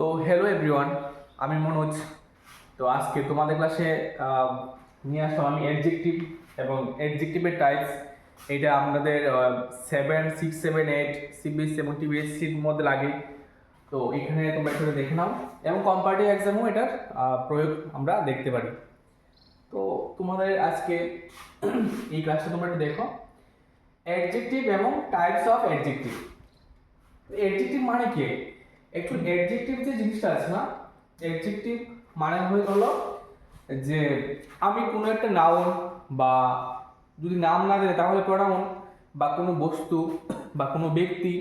তো hello everyone, আমি মনোজ। তো আজকে তোমাদের ক্লাসে নিয়ে আসলাম আমি অ্যাডজেক্টিভ এবং অ্যাডজেক্টিভের টাইপস। এটা আমাদের 7, 6, 7, 8 সিবিএসসি এবং টিবিএসসির মধ্যে লাগে। তো এখানে তোমরা একটু দেখে নাও এবং কম্পারেটিভ এক্সামও এটার প্রয়োগ আমরা দেখতে পারি। তো তোমাদের আজকে এই ক্লাসটা তোমরা একটু দেখো, অ্যাডজেক্টিভ এবং টাইপস অফ অ্যাডজেক্টিভ। অ্যাডজেক্টিভ মানে কি? অ্যাকচুয়ালি অ্যাডজেক্টিভ যে জিনিসটা আছে না, অ্যাডজেক্টিভ মানে হলো যে আমি কোনো একটা নাউন বা যদি নাম না দেয় তাহলে প্রোনাউন বা কোনো বস্তু বা কোনো ব্যক্তি,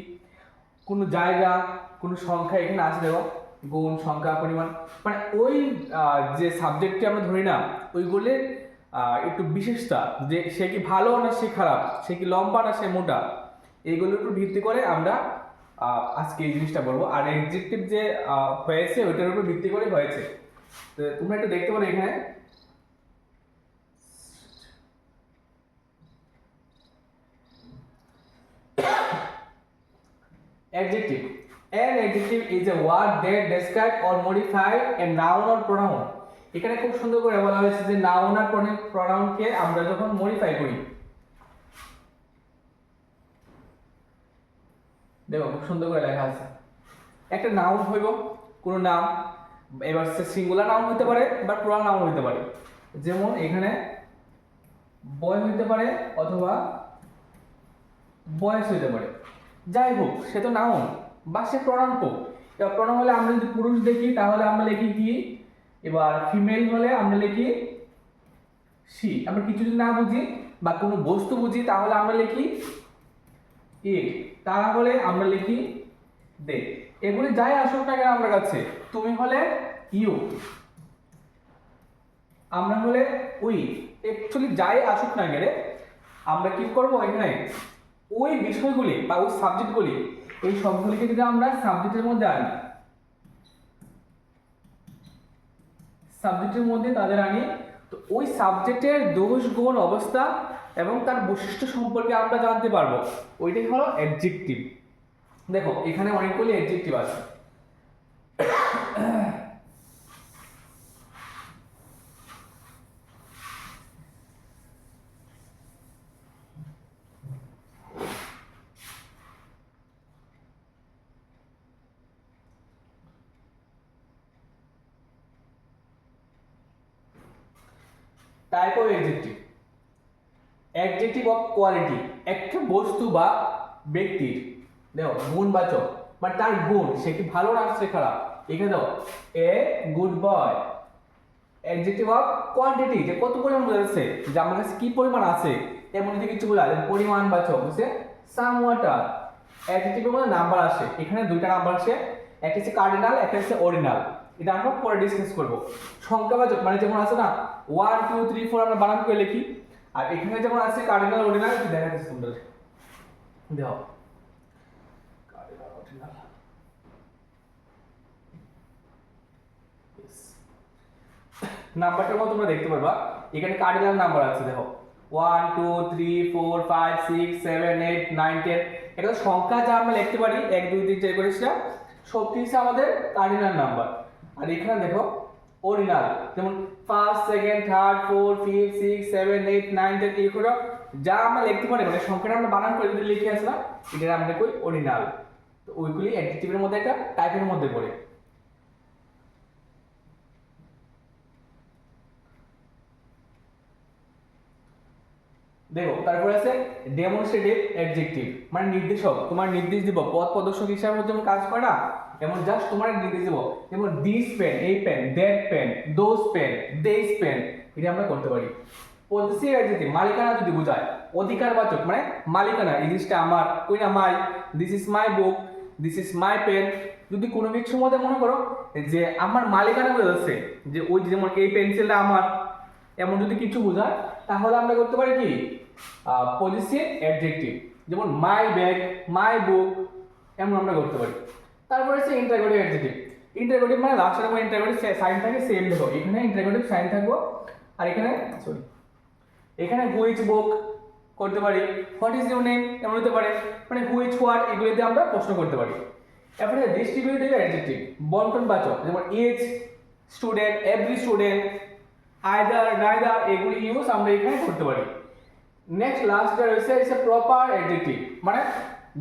কোনো জায়গা, কোনো সংখ্যা এখানে আছে দেখো, গুণ, সংখ্যা, পরিমাণ, মানে ওই যে সাবজেক্টটি আমরা ধরি না, ওইগুলোর একটু বিশেষতা, যে সে কি ভালো না সে খারাপ, সে কি লম্বা না সে মোটা, এইগুলোর উপর ভিত্তি করে আমরা আজকে এই জিনিসটা বলবো। আর অ্যাডজেক্টিভ যে হয়েছে ওইটার উপর ভিত্তি করে হয়েছে। তো তোমরা একটু দেখতে পারো এখানে adjective. An adjective is a word that describe or modify a noun or pronoun. এখানে খুব সুন্দর করে বলা হয়েছে যে নাউন আর প্রোনাউন কে আমরা যখন মডিফাই করি, দেখো খুব সুন্দর করে লেখা আছে। একটা নাউন হইব কোনো নাম, এবার সে সিঙ্গুলার নাউন হতে পারে বা প্লুরাল নাউন হতে পারে। যেমন এখানে বয় হইতে পারে অথবা বয়স হইতে পারে, যাই হোক সে তো নাউন বা সে প্রনাউন হোক। এবার প্রনাউন হলে আমরা যদি পুরুষ দেখি তাহলে আমরা লিখি কি, এবার ফিমেল হলে আমরা লিখি সি। আমরা কিছু যদি না বুঝি বা কোনো বস্তু বুঝি তাহলে আমরা লিখি ইট, তাহলে আমরা লিখি দে। এগুলি যাই আসুক না কেন আমার কাছে, তুমি হলে ইউ, আমরা হলে উই, অ্যাকচুয়ালি যাই আসুক না কেন আমরা কি করব, এখানে ওই বিষয়গুলি বা ওই সাবজেক্টগুলি, এই সবগুলিকে যদি আমরা সাবজেক্টের মধ্যে আনি, সাবজেক্টের মধ্যে তাদের আনি, তো ওই সাবজেক্টের দোষ, গুণ, অবস্থা এবং তার বৈশিষ্ট্য সম্পর্কে আমরা জানতে পারবো। ওইটাই হলো অ্যাডজেক্টিভ। দেখো এখানে অনেকগুলি অ্যাডজেক্টিভ আছে। Type of adjective. Adjective of quality, একটা বস্তু বা ব্যক্তির দেখো গুণবাচক, মানে তার গুণ, সে কি ভালো না সে খারাপ। এখানে দাও এ good boy. Adjective of quantity, যে কত পরিমাণ বোঝাচ্ছে, যে আমার কাছে কি পরিমাণ আছে এমন যদি কিছু বোঝায়, পরিমাণবাচক হচ্ছে সাম ওয়াটার। অ্যাডজেক্টিভের মধ্যে নাম্বার আসে, এখানে দুইটা নাম্বার আসে, একটা হচ্ছে কার্ডিনাল, একটা হচ্ছে অর্ডিনাল। এটা আমরা পরে ডিসকাস করব। সংখ্যাবাচক মানে যেমন আছে না 1 2 3 4 আমরা বানান করে লিখি, আর এখানে যেমন আছে কার্ডিনাল অর্ডিনাল, একটু দেখা যাচ্ছে তোমরা দেখো কার্ডিনাল অর্ডিনাল। নাম্বারটার মধ্যে তোমরা দেখতে পারবা এখানে কার্ডিনাল নাম্বার আছে, দেখো 1 2 3 4 5 6 7 8 9 10। এটা সংখ্যা যা আমরা লিখতে পারি 1 2 3 4 করে, সেটা সবটি হচ্ছে আমাদের কার্ডিনাল নাম্বার। আর এখানে দেখো অর্ডিনাল, যেমন first, second, third, fourth, fifth, 6 7 8 9 10 এই করে যা আমরা লিখতে পারি, মানে সংখ্যাটা আমরা বানান করে যদি লিখে আসলাম, এটা আমরা কই অর্ডিনাল। তো ওইগুলি অ্যাডজেক্টিভের মধ্যে একটা টাইপের মধ্যে পড়ে। দেখো তারপরে আছে ডেমনস্ট্রেটিভ অ্যাডজেক্টিভ, মানে নির্দেশক, তোমার নির্দেশ দিব, পথ প্রদর্শক হিসাবে যেমন কাজ করে না, যেমন জাস্ট তোমার নির্দেশ দিব, যেমন দিস পেন, এই pen, that pen, those pen, this pen, এটা আমরা করতে পারি। পজেসিভ অ্যাডজেক্টিভ মালিকানা যদি বোঝায়, অধিকারবাচক মানে মালিকানা, এই জিনিসটা আমার, কই না my, this is my book, this is my pen. যদি কোনো কিছুর মধ্যে মনে করো যে আমার মালিকানা বোঝাচ্ছে, যে ওই যেমন এই পেন্সিলটা আমার, এমন যদি কিছু বোঝায় তাহলে আমরা করতে পারি কি পজিটিভ অ্যাডজেক্টিভ, যেমন মাই ব্যাগ, মাই বুক, এমন আমরা করতে পারি। তারপরে হচ্ছে ইন্টারোগেটিভ অ্যাডজেক্টিভ। ইন্টারোগেটিভ মানে লাস্টের সময় ইন্টারোগেটিভ সাইন থাকে, সেম দেখো এখানে ইন্টারোগেটিভ সাইন থাকবো, আর এখানে সরি এখানে হুইচ বুক করতে পারি, হোয়াট ইজ ইউর নেম এমন হতে পারে, মানে হুইচ হোয়াট এগুলো দিয়ে আমরা প্রশ্ন করতে পারি। এরপরে ডিস্ট্রিবিউটিভ অ্যাডজেক্টিভ বন্টনবাচক, যেমন each student, every student, either, neither, এগুলি ইউজ আমরা এখানে করতে পারি। নেক্সট লাস্টটা রয়েছে ইটস এ প্রপার অ্যাডজেক্টিভ, মানে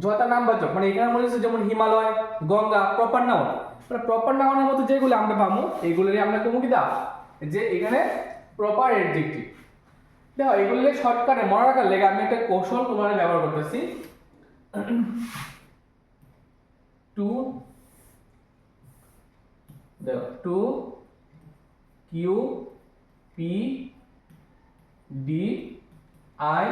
যথা নামবাচক, মানে এখানে বলেছে যেমন হিমালয়, গঙ্গা, প্রপার নাউন, মানে প্রপার নাউনের মতো যেগুলো আমরা পাবো এগুলোরই আমরা কমু কি দা যে এখানে প্রপার অ্যাডজেক্টিভ। দেখো এগুলো শর্টকাটে মনে রাখার লেগে আমি একটা কৌশল তোমার ব্যবহার করতেছি। টু দেখো two Q P D I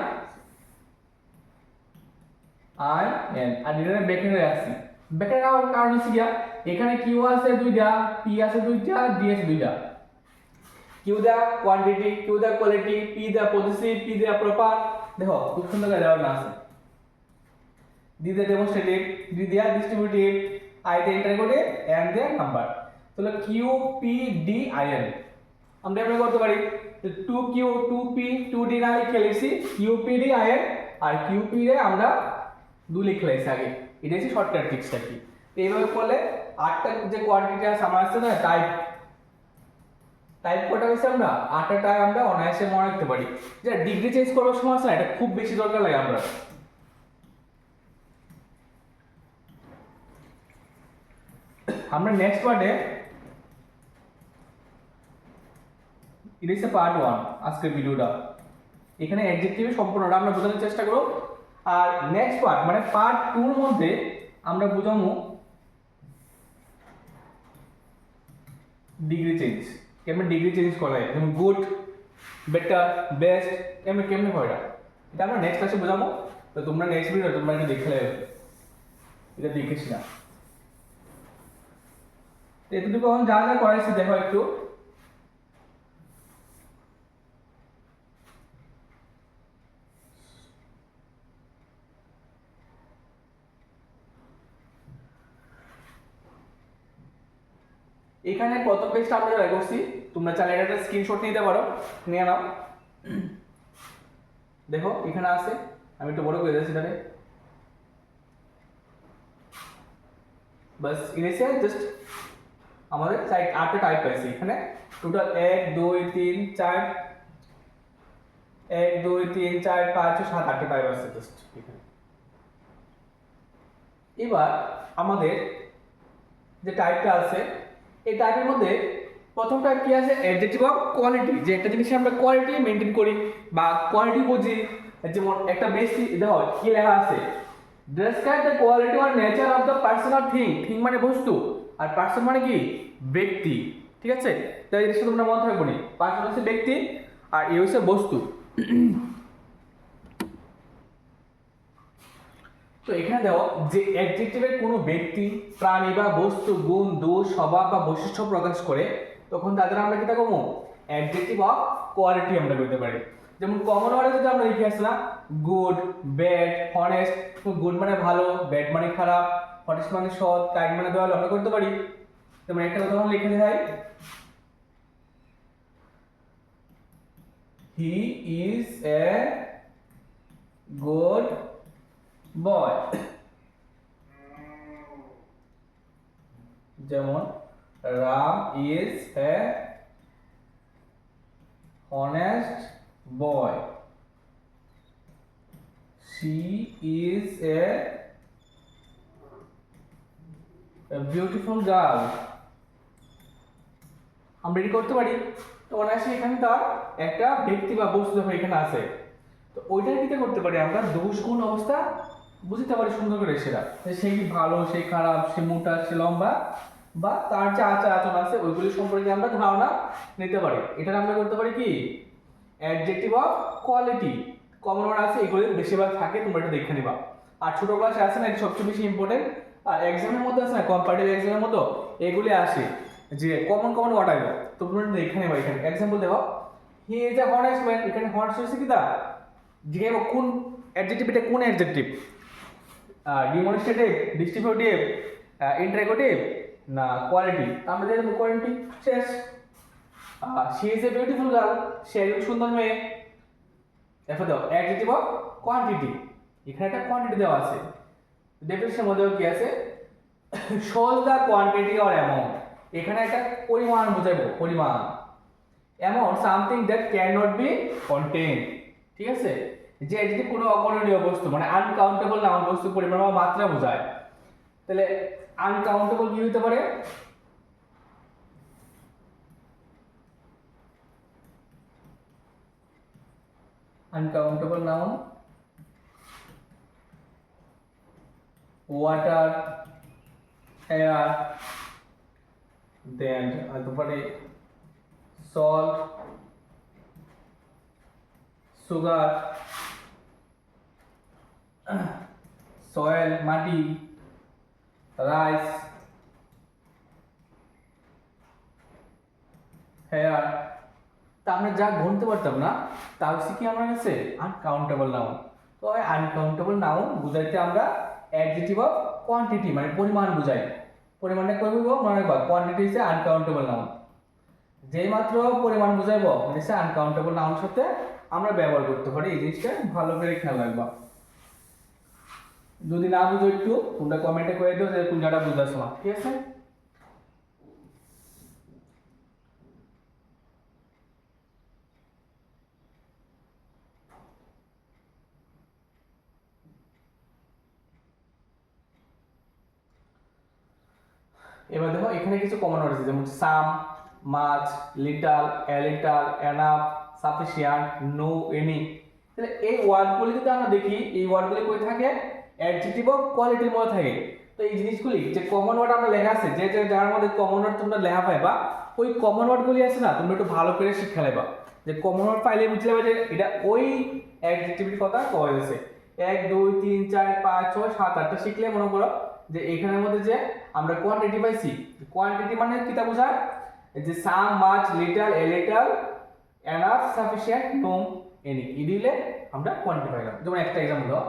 I N, আর এটা ব্র্যাকেটে রাখছি। ব্র্যাকেট কারণ হচ্ছে গিয়া এখানে কিউ আছে দুইটা, পি আছে দুইটা, ডি আছে দুইটা। Q the quantity, Q the quality, P the positive, P the proper. দেখো খুব সুন্দর করে দেওয়া আছে। D the demonstrative, D the distributive, I the interrogative, N the number. তাহলে Q P D I N আমরা এভাবে করতে পারি। Two Q, two P, two D না লিখে লিখছি Q P D I N, আর কিউ পি রে আমরা দু লিখে লিখছি আগে। এটা হচ্ছে শর্টকাট ট্রিক্সটা কি। এইভাবে করলে আটটা যে কোয়ান্টিটি আছে আমার আছে না টাইপ, টাইপ কটা হয়েছে আমরা আটটা টাইপ আমরা অনায়াসে মনে রাখতে পারি। যে ডিগ্রি চেঞ্জ করার সময় আছে না এটা খুব বেশি দরকার লাগে আমরা। আমরা নেক্সট পার্টে, এটা হচ্ছে পার্ট 1 আজকের ভিডিওটা। এখানে অ্যাডজেক্টিভে সম্পূর্ণটা আমরা বোঝানোর চেষ্টা করব। আর নেক্সট পার্ট মানে পার্ট 2 এর মধ্যে আমরা বুঝাবো ডিগ্রি চেঞ্জ, কেমন ডিগ্রি চেঞ্জ করা যায়, যেমন গুড, বেটার, বেস্ট, কেমন কেমন হয় এটা আমরা নেক্সট ক্লাসে বোঝাবো। তো তোমরা নেক্সট ভিডিও তোমরা এটা দেখে নেবে, এটা দেখেছি না এতটুকু এখন যা যা করাইছি দেখো একটু। এখানে প্রথম পেজটা আমরা যা করছি তোমরা চাইলে একটা স্ক্রিনশট নিতে পারো, নিয়ে নাও। দেখো এখানে আছে, আমি একটু বড় করে দিয়েছি এটাকে। বাস ইনিশিয়াল জাস্ট আমাদের সাইড 8টা টাইপ পাইছি এখানে। টোটাল 1 2 3 4 1 2 3 4 5 6 7 8টা টাইপ আছে জাস্ট এখানে। এবার আমাদের যে টাইপটা আছে এই টাইপের মধ্যে প্রথম টাইপ কি আছে অ্যাডজেক্টিভ অফ কোয়ালিটি, যে একটা জিনিস আমরা কোয়ালিটি মেইনটেইন করি বা কোয়ালিটি বুঝি। যেমন একটা বেশি দেখো কি লেখা আছে, describe the quality or nature of the person or thing. Thing মানে বস্তু আর পারসন মানে কি ব্যক্তি, ঠিক আছে? তাই জিনিসটা তোমরা মনে থাকবো নি, পারসন হচ্ছে ব্যক্তি আর এ হচ্ছে বস্তু। তো এখানে দেখো যে অ্যাডজেক্টিভের কোনো ব্যক্তি, প্রাণী বা বস্তু গুণ, দোষ, স্বভাব বা বৈশিষ্ট্য প্রকাশ করে তখন তাদের আমরা কিটা কমো অ্যাডজেক্টিভ অফ কোয়ালিটি আমরা করতে পারি। যেমন কমন ওয়ার্ডে যদি আমরা লিখে আসি না গুড, ব্যাড, হনেস্ট। গুড মানে ভালো, ব্যাড মানে খারাপ, হনেস্ট মানে সৎ, কাইন্ড মানে দয়ালু আমরা করতে পারি। যেমন একটা উদাহরণ লিখে দেখাই, হি ইজ এ গুড বয়। যেমন Ram is a honest boy, she is a beautiful girl। আমরা এটি করতে পারি। তো অনায়াসে এখানে তার একটা ব্যক্তি বা বস্তু দেখো এখানে আছে, তো ওইটা কিতে করতে পারি আমরা দোষ গুণ অবস্থা বুঝতে পারি সুন্দর করে সেটা, সে কি ভালো, সে খারাপ, সে মোটা, সে লম্বা, বা তার যে আচার আচরণ আছে ওইগুলি সম্পর্কে আমরা ধারণা নিতে পারি। এটা আমরা করতে পারি কি adjective of quality. Common word আছে এগুলো বেশিরভাগ থাকে, তোমরা এটা দেখে নিবা। আর ছোট ক্লাসে আছে না এটা সবচেয়ে বেশি ইম্পর্টেন্ট। আর এক্সামের মধ্যে আছে না কম্পারেটিভ এক্সামের মতো এগুলি আসে যে কমন কমন ওয়ার্ড আসবে, তোমরা দেখে নিবা। এখানে এক্সাম্পল দেখো, he is a honest man. এখানে হনেস্ট হচ্ছে কি দা জিজ্ঞাসা কোন অ্যাডজেক্টিভ, এটা কোন অ্যাডজেক্টিভ, ডিমনস্ট্রেটিভ, ডিস্ট্রিবিউটিভ, ইন্টারোগেটিভ না কোয়ালিটি। আমরা যে কোয়ালিটি শেষ। She is a beautiful girl, সে একজন সুন্দর মেয়ে। এরপর দাও অ্যাডজেক্টিভ অফ কোয়ান্টিটি, এখানে একটা কোয়ান্টিটি দেওয়া আছে। ডেফিনিশনের মধ্যেও কি আছে shows the quantity or amount, এখানে একটা পরিমাণ বোঝাবো, পরিমাণ, amount something that cannot be contained, ঠিক আছে, যে যদি কোনো অগণনীয় বস্তু মানে আনকাউন্টেবল নাউন বস্তু পরিমাণ বা মাত্রা বোঝায়, তাহলে আনকাউন্টেবল কি হতে পারে, uncountable noun water, air, then তারপরে salt, sugar, soil মাটি, rice, hair, তা আমরা যা গুনতে পারতাম না তা হচ্ছে কি আমার কাছে আনকাউন্টেবল নাউন। তো ওই আনকাউন্টেবল নাউন বুঝাইতে আমরা অ্যাডজেক্টিভ অফ কোয়ান্টিটি মানে পরিমাণ বুঝাই, পরিমাণটা কই বলবো মনে রাখবা, কোয়ান্টিটি হচ্ছে আনকাউন্টেবল নাউন, যেই মাত্র পরিমাণ বুঝাইবো মানে হচ্ছে আনকাউন্টেবল নাউন সাথে আমরা ব্যবহার করতে পারি, এই জিনিসটা ভালো করে খেয়াল রাখবা। যদি না বুঝো একটু তোমরা কমেন্টে করে দিও যে কোন জায়গাটা বুঝাচ্ছ না, ঠিক আছে। এবার দেখো এখানে কিছু কমন ওয়ার্ড আছে, যেমন some, much, little, a little, enough, sufficient, no, any. তাহলে এই ওয়ার্ডগুলি যদি আমরা দেখি, এই ওয়ার্ডগুলি কই থাকে, অ্যাডজেক্টিভ অফ কোয়ালিটির মধ্যে থাকে। তো এই জিনিসগুলি যে কমন ওয়ার্ড আমরা লেখা আছে, যে যে যার মধ্যে কমন ওয়ার্ড তোমরা লেখা পাইবা, ওই কমন ওয়ার্ডগুলি আছে না তোমরা একটু ভালো করে শিক্ষা নেবা, যে কমন ওয়ার্ড পাইলে বুঝতে পারবে যে এটা ওই অ্যাডজেক্টিভের কথা কওয়া হয়েছে। 1 2 3 4 5 6 7 8টা শিখলে মনে করো যে এখানের মধ্যে যে আমরা কোয়ান্টিটি পাইছি, কোয়ান্টিটি মানে কিটা বোঝায়, যে some, much, little, a little, enough, sufficient, no, any, এই দিলে আমরা কোয়ান্টিটি পাইলাম। যেমন একটা एग्जांपल দাও,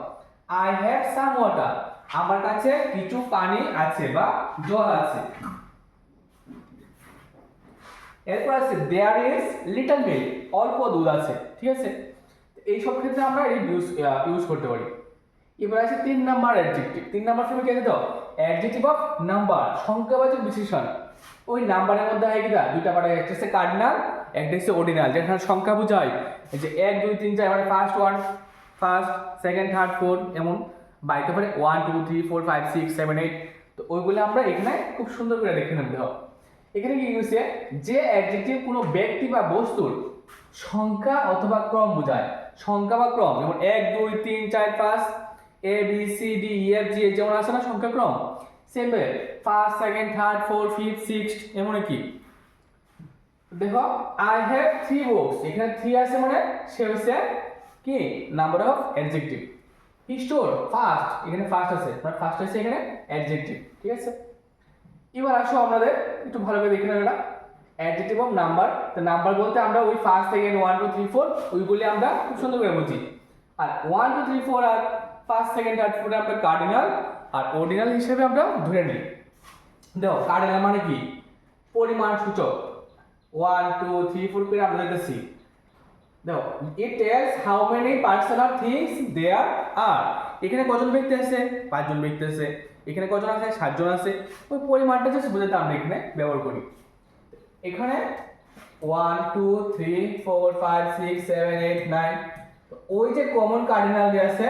আই হ্যাভ সাম ওয়াটার, আমার কাছে কিছু পানি আছে বা জল আছে। এরপর আছে দেয়ার ইজ লিটল মিল্ক, অল্প দুধ আছে, ঠিক আছে। এই সব ক্ষেত্রে আমরা এই ইউজ করতে পারি। এবার আছে 3 নাম্বার অ্যাডজেক্টিভ। 3 নাম্বার সময় কি আছে দাও, অ্যাডজেক্টিভ অফ নাম্বার, সংখ্যাবাচক বিশেষণ। ওই নাম্বারের মধ্যে হয় কিটা দুইটা পার্ট, একটা হচ্ছে কার্ডিনাল, একটা হচ্ছে অর্ডিনাল, যেখানে সংখ্যা বোঝায়, এই যে 1 2 3 4 মানে first one, first, second, third, fourth, এমন বাইতে পারে 1 2 3 4 5 6 7 8। তো ওইগুলো আমরা এখানে খুব সুন্দর করে দেখে নিতে হবে। এখানে কি হচ্ছে, যে অ্যাডজেক্টিভ কোনো ব্যক্তি বা বস্তুর সংখ্যা অথবা ক্রম বোঝায়, সংখ্যা বা ক্রম, যেমন 1 2 3 4 5 A B C D E F G, যেমন আছে না সংখ্যাক্রম, সেমভাবে first, second, third, fourth, fifth, sixth, এমন কি। দেখো আই হ্যাভ 3 বুকস, এখানে 3 আছে মানে সে হচ্ছে কি number of adjective. He store first, এখানে ফার্স্ট আছে মানে ফার্স্ট হচ্ছে এখানে অ্যাডজেক্টিভ, ঠিক আছে। এবার আসো আমাদের একটু ভালো করে দেখে নেব এটা অ্যাডজেক্টিভ অফ নাম্বার। তো নাম্বার বলতে আমরা ওই ফার্স্ট, সেকেন্ড, 1 2 3 4 ওইগুলি আমরা খুব সুন্দর করে বুঝি। আর 1 2 3 4 আর ফার্স্ট, সেকেন্ড, থার্ড, ফোর্থ আমরা কার্ডিনাল আর অর্ডিনাল হিসেবে আমরা ধরে নিই। দেখো কার্ডিনাল মানে কি, পরিমাণ সূচক, 1 2 3 4 করে আমরা লিখতেছি। দেখো it tells how many person or things there are, এখানে কজন ব্যক্তি আছে, 5 জন ব্যক্তি আছে, এখানে কজন আছে, 7 জন আছে, ওই পরিমাণটা জাস্ট বোঝাতে আমরা এখানে ব্যবহার করি। এখানে 1 2 3 4 5 6 7 8 9, ওই যে কমন কার্ডিনাল আছে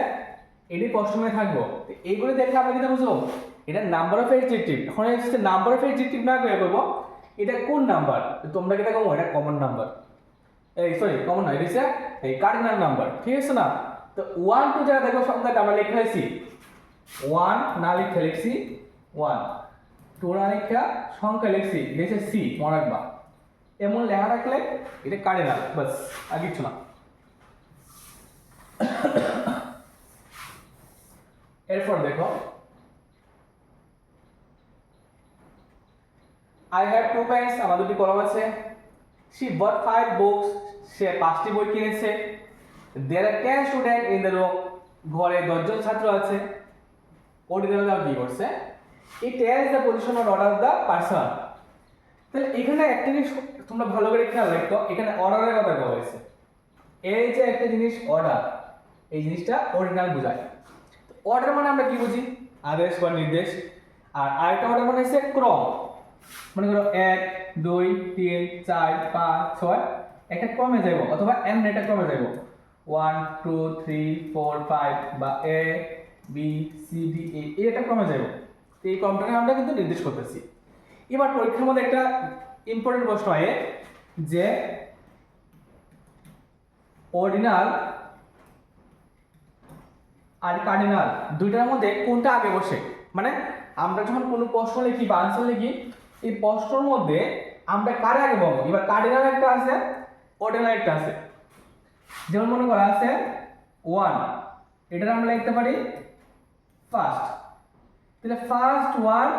এটি প্রশ্নে থাকবো। এইগুলো দেখলে আমরা কি বুঝবো, এটা নাম্বার অফ অ্যাডজেক্টিভ। এখন হচ্ছে নাম্বার অফ অ্যাডজেক্টিভ না করে বলবো এটা কোন নাম্বার, তোমরা কি এটা কমন, এটা কমন নাম্বার, এই সরি কমন নয়, এটা হচ্ছে এই কার্ডিনাল নাম্বার, ঠিক আছে না। তো 1 2 যারা দেখো সংখ্যাটা আমরা লিখে ফেলেছি, 1 না লিখে লিখছি 1, 2 না লিখে সংখ্যা লিখছি, লিখছে সি, মনে রাখবা। এমন লেখা রাখলে এটা কার্ডিনাল, বাস আর কিছু না। এরপর দেখো আই হ্যাভ 2 পেন্স, আমার 2টি কলম আছে। শি বট 5 বুকস, সে 5টি বই কিনেছে। দেয়ার আর 10 স্টুডেন্ট ইন দ্য রুম, ঘরে 10 জন ছাত্র আছে। অর্ডিনাল দাও কি করছে, it tells the position or order of the person. তাহলে এখানে একটা জিনিস তোমরা ভালো করে খেয়াল রাখো, এখানে অর্ডারের কথা বলা হয়েছে। এই যে একটা জিনিস অর্ডার, এই জিনিসটা অর্ডিনাল বোঝায়। অর্ডার মানে আমরা কি বুঝি, আদেশ বা নির্দেশ। আর আরেকটা অর্ডার মানে হচ্ছে ক্রম, মনে করো 1 2 3 4 5 6 একটা ক্রমে যাব অথবা এমন একটা ক্রমে যাব 1 2 3 4 5 বা এ বি সি ডি ই এটা ক্রমে যাব। এই ক্রমটাকে আমরা কিন্তু নির্দেশ করতেছি। এবার পরীক্ষার মধ্যে একটা ইম্পর্টেন্ট প্রশ্ন হয় যে অর্ডিনাল আর কার্ডিনাল দুইটার মধ্যে কোনটা আগে বসে, মানে আমরা যখন কোনো প্রশ্ন লিখি বা আনসার লিখি এই প্রশ্নের মধ্যে আমরা কারে আগে বলবো। এবার কার্ডিনাল একটা আছে, অর্ডিনাল একটা আছে। যেমন মনে করা আছে 1, এটা আমরা লিখতে পারি ফার্স্ট, তাহলে ফার্স্ট ওয়ান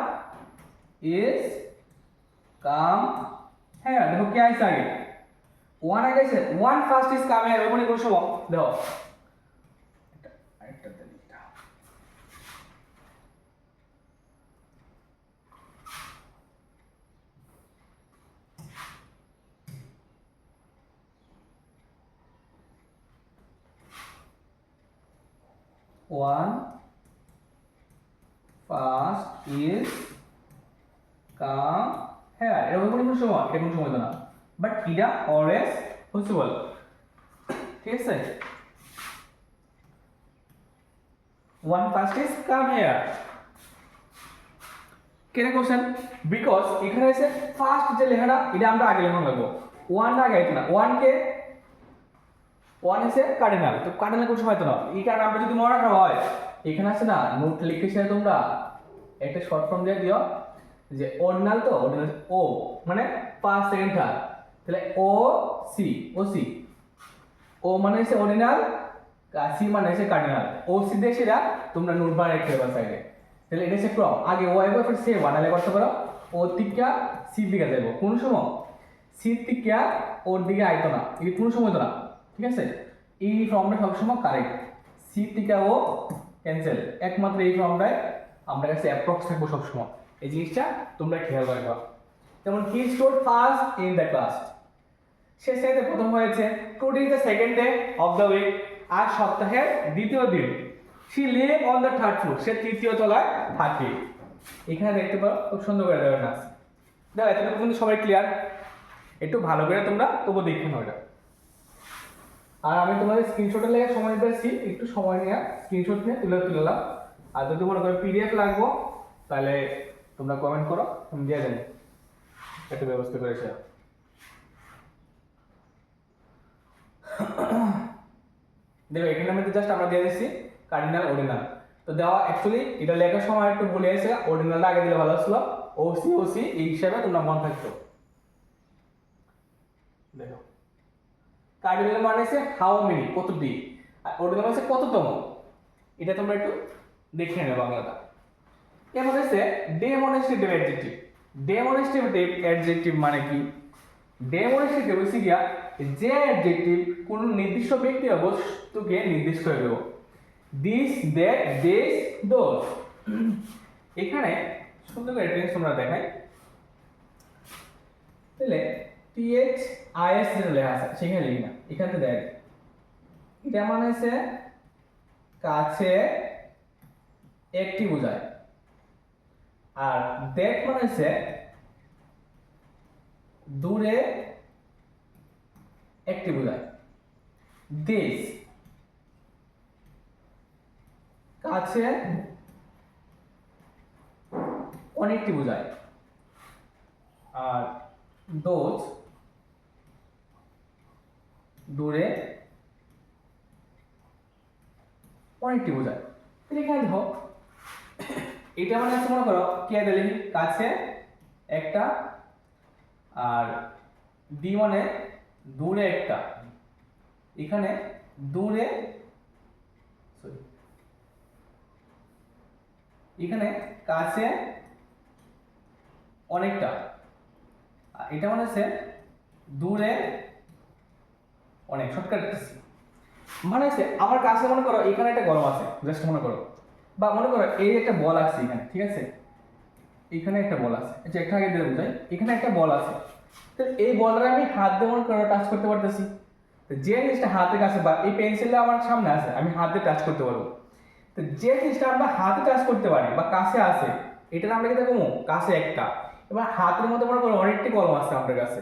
ইজ কাম হ্যাঁ। দেখো কি আছে আগে 1 আগে আছে, 1 ফার্স্ট ইজ কাম হ্যাঁ। ওখানে কোন সময় দেখো আরেকটা দিই 1 ফার্স্ট ইজ কাম হ্যাঁ। এরকম কোনো সময় এটা কোনো সময় তো না, বাট এটা অলওয়েজ পসিবল, ঠিক আছে। 1 ফার্স্ট ইজ কাম হিয়ার কেন কোশ্চেন, বিকজ এখানে আছে ফার্স্ট যে লেখাটা এটা আমরা আগে লেখা লাগবো, 1 আগে আইতো না। 1 কে 1 আছে কার্ডিনাল, তো কার্ডিনাল কোন সময় তো না। এই কারণে আমরা যদি মনে রাখা হয় এখানে আছে না নোট লিখেছে তোমরা একটা শর্ট ফর্ম দিয়ে দিও যে অর্ডিনাল, তো অর্ডিনাল ও মানে ফার্স্ট সেকেন্ড থার্ড, তাহলে ও সি, ও সি, ও মানে হচ্ছে অর্ডিনাল, সি মানে হচ্ছে কার্ডিনাল। ও সি দিয়ে সেটা তোমরা নোট বানাই রাখতে পারো সাইডে। তাহলে এটা হচ্ছে ক্রম, আগে ও আইবো ফির সে বানালে করতে পারো। ও থেকে সি দিকে যাইবো কোন সময়, সি থেকে ওর দিকে আইতো না, এই কোন সময় তো না, ঠিক আছে। এই ফর্মটা সবসময় কারেক্ট, সি থেকে ও ক্যান্সেল, একমাত্র এই ফর্মটাই আমরা কাছে অ্যাপ্রক্স থাকবো সবসময়। এই জিনিসটা তোমরা খেয়াল রাখবা। যেমন he stood first in the class, সে শ্রেণীতে প্রথম হয়েছে। Today is the second day of the week, আজ সপ্তাহের দ্বিতীয় দিন। She live on the third floor, সে তৃতীয় তলায় থাকে। এখানে দেখতে পারো খুব সুন্দর করে দেওয়া আছে। দেখো এতটুকু কিন্তু সবাই ক্লিয়ার, একটু ভালো করে তোমরা তবু দেখে নাও এটা। আর আমি তোমাদের স্ক্রিনশটে লেগে সময় দিয়েছি, একটু সময় নিয়ে স্ক্রিনশট নিয়ে তুললাম। আর যদি মনে করো পিডিএফ লাগবো তাহলে তোমরা কমেন্ট করো, আমি দিয়ে দেবো একটা ব্যবস্থা করেছে। দেখো এখানে আমি জাস্ট আমরা দিয়ে দিচ্ছি কার্ডিনাল অর্ডিনাল। তো দেওয়া অ্যাকচুয়ালি এটা লেখার সময় একটু ভুলে গেছে, অর্ডিনালটা আগে দিলে ভালো ছিল। ওসি ওসি এই হিসাবে তোমরা মনে থাকতো। দেখো কার্ডিনাল মানে হচ্ছে হাউ মেনি, কতটি, আর অর্ডিনাল হচ্ছে কততম। এটা তোমরা একটু দেখে নেবে বাংলাটা। এবার হচ্ছে ডেমনস্ট্রেটিভ অ্যাডজেক্টিভ। ডেমনস্ট্রেটিভ অ্যাডজেক্টিভ মানে কি? ডেমনস্ট্রেটিভ হচ্ছে গিয়া যে অ্যাডজেক্টিভ কোনো নির্দিষ্ট ব্যক্তি বা বস্তুকে নির্দেশ করে দেব। This that this those. এখানে সুন্দর করে টেন্স তোমরা দেখাই, তাহলে টিএইচ আইএস যেটা লেখা আছে সেখানে লিখি না, এখানে দেখ। এটা মানে হচ্ছে কাছে একটি বোঝায়, আর দ্যাট মানে হচ্ছে দূরে একটি বোঝায়। দিস কাছে অনেকটি বোঝায়, আর দোজ দূরে অনেকটি বোঝায়। এখানে দেখো এটা মানে হচ্ছে মনে করো কে দিলে কাছে একটা, আর ডি মানে দূরে একটা। এখানে দূরে সরি এখানে কাছে অনেকটা, আর এটা মানে হচ্ছে দূরে অনেক। শর্টকাট মানে হচ্ছে আমার কাছে মনে করো এখানে একটা গরম আছে, জাস্ট মনে করো, বা মনে করো এই একটা বল আছে এখানে, ঠিক আছে। এখানে একটা বল আছে, এটা একটা আগে দিয়ে বোঝাই। এখানে একটা বল আছে, তো এই বলটা আমি হাত দিয়ে মনে করো টাচ করতে পারতেছি। তো যে জিনিসটা হাতের কাছে বা এই পেন্সিলটা আমার সামনে আছে, আমি হাত দিয়ে টাচ করতে পারবো। তো যে জিনিসটা আমরা হাতে টাচ করতে পারি বা কাছে আছে এটার আমরা কি দেখবো কাছে একটা। এবার হাতের মধ্যে মনে করো অনেকটি কলম আছে আমাদের কাছে,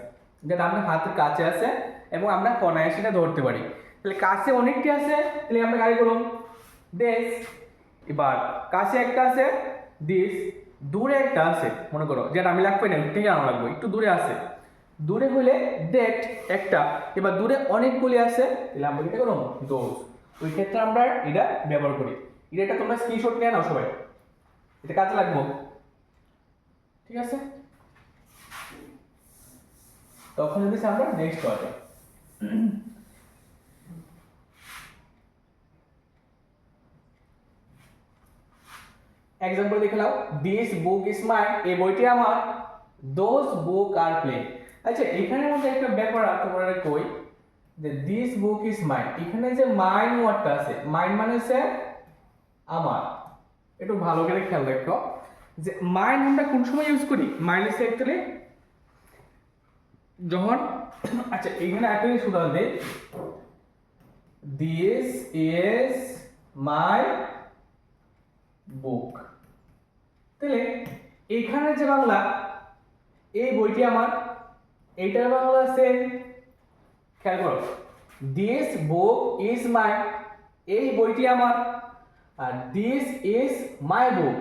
যেটা আমরা হাতের কাছে আছে এবং আমরা কোনায় সেটা ধরতে পারি। তাহলে কাছে অনেকটি আছে, তাহলে আমরা গাড়ি করলাম দেশ। এবার কাছে একটা আছে দিস, দূরে একটা আছে মনে করো, যেটা আমি লাগবে না থেকে আনা লাগবে, একটু দূরে আছে, দূরে হলে ডেট একটা। এবার দূরে অনেকগুলি আছে, তাহলে আমরা এটা করো দোজ। ওই ক্ষেত্রে আমরা এটা ব্যবহার করি। এটা তোমরা স্ক্রিনশট নিয়ে নাও সবাই, এটা কাজে লাগবো, ঠিক আছে? তখন যদি আমরা নেক্সট পাবে এক্সাম্পল দেখে নাও, দিস বুক ইজ মাইন, এই বইটি আমার, দোজ বুক আর প্লেন। আচ্ছা এখানের মধ্যে একটা ব্যাপার তোমাদের কই, যে দিস বুক ইজ মাইন, এখানে যে মাইন ওয়ার্ডটা আছে, মাইন মানে হচ্ছে আমার। একটু ভালো করে খেয়াল রাখো যে মাইন আমরা কোন সময় ইউজ করি, মাইন হচ্ছে অ্যাকচুয়ালি যখন আচ্ছা এখানে একটা জিনিস উদাহরণ দেই, দিস ইজ মাই বুক, তাহলে এখানে যে বাংলা এই বইটি আমার, এইটার বাংলা সেম। খেয়াল করো, দিস বুক ইজ মাই, এই বইটি আমার, আর দিস ইজ মাই বুক,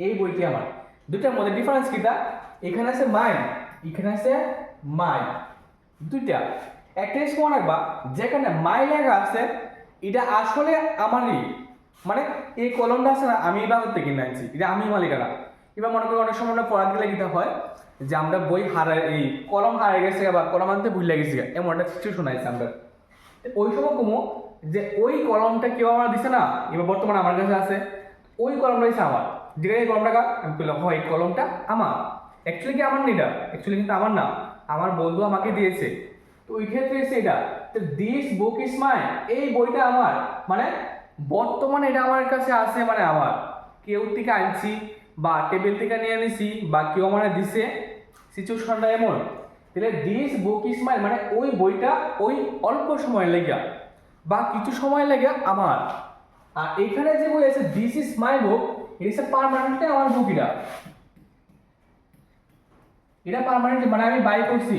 এই বইটি আমার। দুটার মধ্যে ডিফারেন্স কিটা, এখানে আছে মাইন, এখানে আছে মাই, দুইটা। একটা জিনিস মনে রাখবা, যেখানে মাই লেখা আছে এটা আসলে আমারই, মানে এই কলমটা আছে না আমি বাজার থেকে কিনে আনছি, এটা আমি মালিকানা। এবার মনে করি অনেক সময় আমরা পড়া দিলে কিটা হয় যে আমরা বই হারাই, এই কলম হারিয়ে গেছে বা কলম আনতে ভুলে গেছি, এমন একটা সিচুয়েশন আছে আমরা। ওই সময় কমো যে ওই কলমটা কেউ আমার দিছে না, এবার বর্তমানে আমার কাছে আছে, ওই কলমটা দিছে আমার, যেখানে এই কলমটা আমি বললাম হয় এই কলমটা আমার, অ্যাকচুয়ালি কি আমার নেই, অ্যাকচুয়ালি কিন্তু আমার না, আমার বন্ধু আমাকে দিয়েছে। তো ওই ক্ষেত্রে এসে এটা দিস বুক ইজ মাই, এই বইটা আমার, মানে বর্তমানে এটা আমার কাছে আছে, মানে আমার, কেউ থেকে আনছি বা টেবিল থেকে নিয়ে নিছি বা কেউ আমার দিছে, সিচুয়েশনটা এমন। তাহলে দিস বুক ইজ মাই মানে ওই বইটা ওই অল্প সময় লেগে বা কিছু সময় লেগে আমার। আর এখানে যে বই আছে this is my book, it is permanently আমার বুক, এটা পার্মানেন্ট, মানে আমি বাই করছি,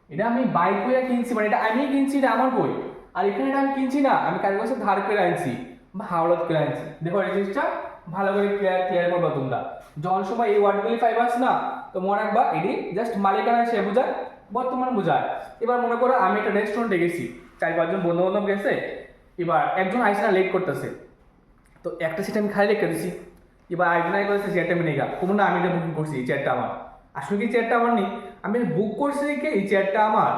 এটা আমি বাই করে কিনছি, মানে এটা আমি কিনছি, এটা আমার বই। আর এখানে এটা আমি কিনছি না, আমি কারোর কাছে ধার করে আনছি বা হাওলাত করে আনছি। দেখো এই জিনিসটা ভালো করে ক্লিয়ার করবা তোমরা, যখন সময় এই ওয়ার্ডগুলি পাইবা না, তো মনে রাখবা এটি জাস্ট মালিকানা সে বোঝায়, বর্তমান বোঝায়। এবার মনে করো আমি একটা রেস্টুরেন্টে গেছি, 4-5 জন বন্ধু বান্ধব গেছে, এবার একজন আইসে না লেট করতেছে, তো একটা সিট আমি খালি রেখে দিছি, এবার আরেকজন আই করেছে চেয়ারটা আমি নেই গা, না আমি এটা বুকিং করছি, এই চেয়ারটা আমার। আসলে কি চেয়ারটা আমার নেই, আমি বুক করছি কে এই চেয়ারটা আমার,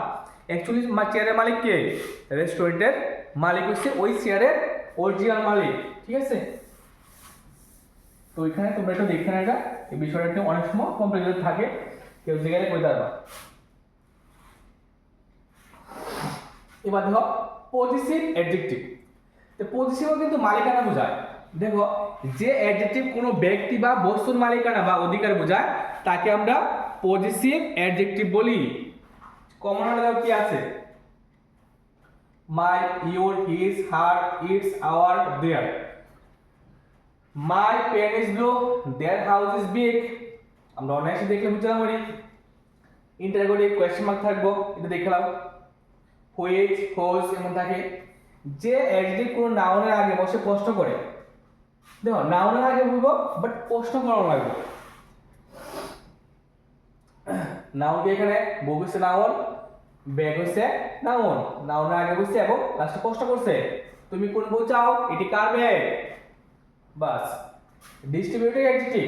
অ্যাকচুয়ালি চেয়ারের মালিক কে, রেস্টুরেন্টের মালিক হচ্ছে ওই চেয়ারের অরিজিনাল মালিক, ঠিক আছে? তো ওইখানে তোমরা একটু দেখে না, এটা এই বিষয়টা অনেক সময় কমপ্লিকেটেড থাকে, কেউ জায়গায় করে পারবা। এবার দেখো পজিটিভ অ্যাডজেক্টিভ, তো পজিটিভও কিন্তু মালিকানা বোঝায়। দেখো যে অ্যাডজেক্টিভ কোনো ব্যক্তি বা বস্তুর মালিকানা বা অধিকার বোঝায় তাকে আমরা পজিটিভ অ্যাডজেক্টিভ বলি। কমন হলে কি আছে, my, your, his, her, its, our, their. My pen is blue, their house is big, আমরা অনায়াসে দেখলে বুঝতে পারি। ইন্টারোগেটিভ কোয়েশ্চেন মার্ক থাকবো, এটা দেখলাম। হুইচ, হোজ এমন থাকে। যে অ্যাডজেক্টিভ কোনো নাউনের আগে বসে প্রশ্ন করে, দেখো নাউনের আগে বলবো বাট প্রশ্ন করানো লাগবে। নাউন কি এখানে বুক হচ্ছে নাউন, ব্যাগ হচ্ছে নাউন, নাউনের আগে বসছে এবং লাস্টে প্রশ্ন করছে তুমি কোন বই চাও, এটি কার ব্যাগ, বাস। ডিস্ট্রিবিউটিভ অ্যাডজেক্টিভ,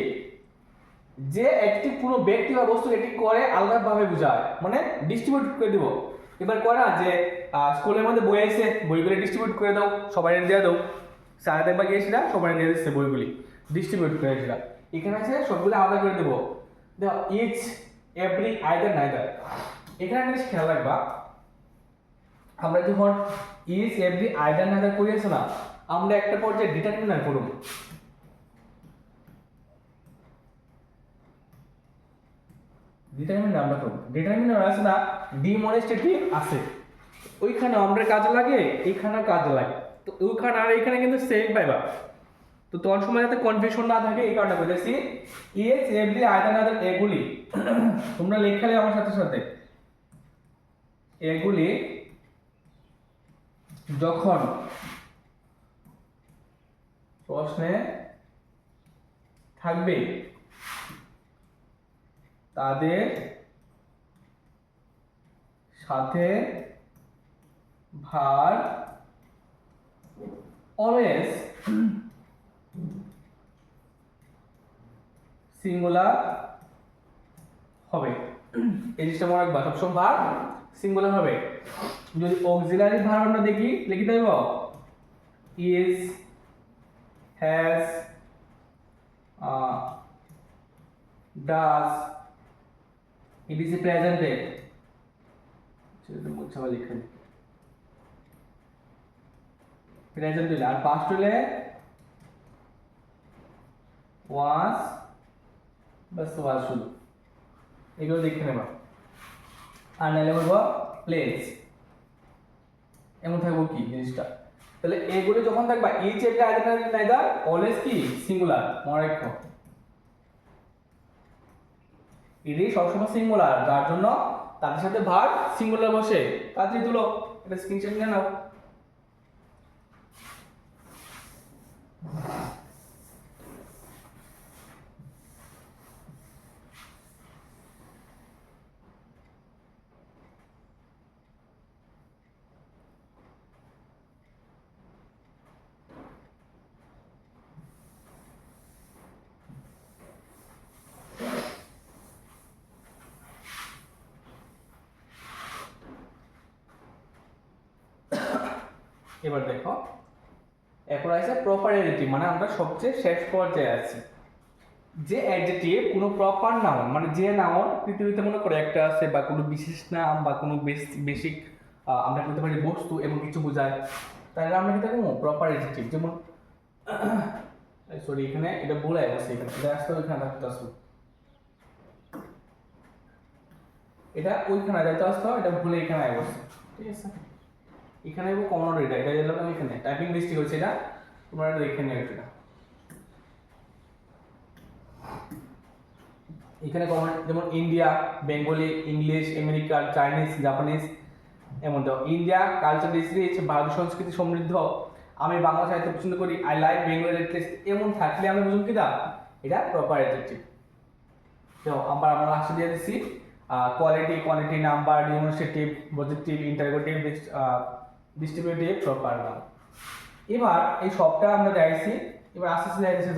যে অ্যাডজেক্টিভ পুরো ব্যক্তি বা বস্তু এটি করে আলাদাভাবে বোঝায়, মানে ডিস্ট্রিবিউট করে দিব। এবার করে না যে স্কুলের মধ্যে বই আছে, বইগুলো ডিস্ট্রিবিউট করে দাও, সবাই দিয়ে দাও, স্যার দেখবা গিয়েছিলাম সবাই দিয়ে দিচ্ছে বইগুলি, ডিস্ট্রিবিউট করেছিলাম। এখানে আছে সবগুলো আলাদা করে দেবো। দেখো ইচ, এভরি, আইদার, নাইদার। এখানে জিনিস খেয়াল রাখবা, আমরা যখন ইচ, এভরি, আইদার, নাইদার করি আছে না, আমরা একটা পর্যায়ে ডিটারমিনার করব। ডিটারমিনার আমরা করব, ডিটারমিনার আছে না, ডিমনস্ট্রেটিভ আছে, ওইখানে আমরা কাজে লাগে, এইখানে কাজে লাগে, তো ওইখানে আর এইখানে কিন্তু সেম পাইবা। তো তোমার সময় যাতে কনফিউশন না থাকে এই কারণে বলেছি ইজ এভরি আইদার নাদার এগুলি তোমরা লেখালে আমার সাথে সাথে এগুলি যখন প্রশ্নে থাকবে তাদের সাথে ভার অলওয়েজ সিঙ্গুলার হবে। এই জিনিসটা মনে রাখবা, সবসময় ভার সিঙ্গুলার হবে। যদি অক্সিলারি ভার আমরা দেখি লিখে দেব ইজ, হ্যাজ, ডাজ, ইডিসি প্রেজেন্টে সেটা মুছাবা লিখে প্রেজেন্ট হইলে, আর পাস্ট হইলে ওয়াজ বাস ওয়াজ শুধু, এগুলো দেখে নেবা। আর নাহলে বলবো প্লেস, এমন থাকবো কি জিনিসটা। তাহলে এগুলো যখন থাকবা each every either neither always কি সিঙ্গুলার মনে রাখো। এটি সবসময় সিঙ্গুলার, যার জন্য তাদের সাথে ভার সিঙ্গুলার বসে। তাড়াতাড়ি তুলো, এটা স্ক্রিনশট নিয়ে নাও। এবার দেখো, এখন আছে প্রপার অ্যাডজেক্টিভ, মানে আমরা সবচেয়ে শেষ পর্যায়ে আছি। যে অ্যাডজেক্টিভ কোনো প্রপার নাউন, মানে যে নাউন পৃথিবীতে মনে করে একটা আছে বা কোনো বিশেষ নাম বা কোনো বেসিক আমরা বলতে পারি বস্তু এবং কিছু বোঝায়, তাহলে আমরা কি থাকবো প্রপার অ্যাডজেক্টিভ। যেমন সরি এখানে এটা ভুলে গেছে, এখানে এটা আসলে ওইখানে থাকতে আসলো, এটা ওইখানে যাইতে আসতো, এটা ভুলে এখানে আয় বসছে। ঠিক আছে, এখানে কমন এটা এটা যেন এখানে টাইপিং মিস্টেক হচ্ছে, এটা তোমরা এটা দেখে নিও। এটা এখানে কমন, যেমন India, Bengali, English, American, Chinese, Japanese. এমন তো ইন্ডিয়া কালচার ইজ রিচ, ভারতীয় সংস্কৃতি সমৃদ্ধ, আমি বাংলা সাহিত্য পছন্দ করি, আই লাইক বেঙ্গলি লিটারেচার। এমন থাকলে আমরা বুঝুন কি দা এটা প্রপার অ্যাডজেক্টিভ। তো আমরা লাস্টে দিয়ে দিচ্ছি quality, quantity, number, demonstrative, positive, interrogative, distributive, proper noun. এবার এই সবটা আমরা দেখাইছি, এবার আস্তে আস্তে দেখাইছি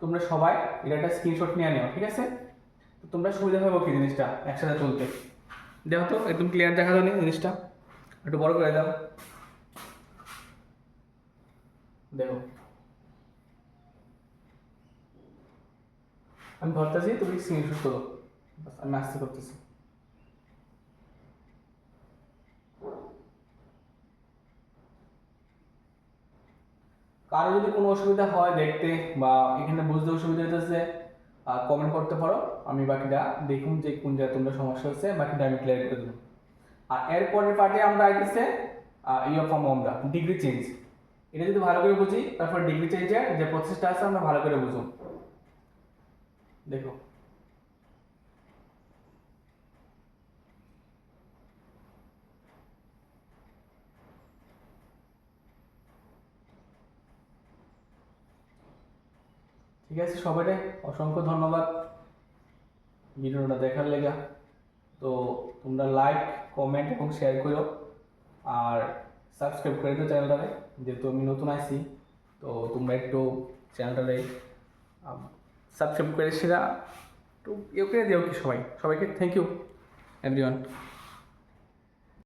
তোমরা সবাই এটা একটা স্ক্রিনশট নিয়ে নিও। ঠিক আছে, তো তোমরা সুবিধা হবে কি জিনিসটা একসাথে চলতে। দেখো তো একদম ক্লিয়ার দেখা যায়নি জিনিসটা, একটু বড় করে দাও। দেখো আমি ধরতেছি, তুমি স্ক্রিনশট করো, আমি আস্তে করতেছি। কারো যদি কোনো অসুবিধা হয় দেখতে বা এখানে বুঝতে অসুবিধা হইতেছে, কমেন্ট করতে পারো, আমি বাকিটা দেখুন যে কোন জায়গায় তোমরা সমস্যা হচ্ছে, বাকিটা আমি ক্লিয়ার করে দেবো। আর এরপরের পার্টে আমরা আইতেছে ফর্ম আমরা ডিগ্রি চেঞ্জ, এটা যদি ভালো করে বুঝি তারপর ডিগ্রি চেঞ্জের যে প্রসেসটা আছে আমরা ভালো করে বুঝুন। দেখো ঠিক আছে, সবাইকে অসংখ্য ধন্যবাদ ভিডিওটা দেখার লেগা। তো তোমরা লাইক, কমেন্ট এবং শেয়ার করো, আর সাবস্ক্রাইব করে দিও চ্যানেলটারে, যেহেতু আমি নতুন আইছি। তো তোমরা একটু চ্যানেলটারে সাবস্ক্রাইব করে সেটা একটু ইয়ে করে দিও কি সবাইকে। Thank you everyone.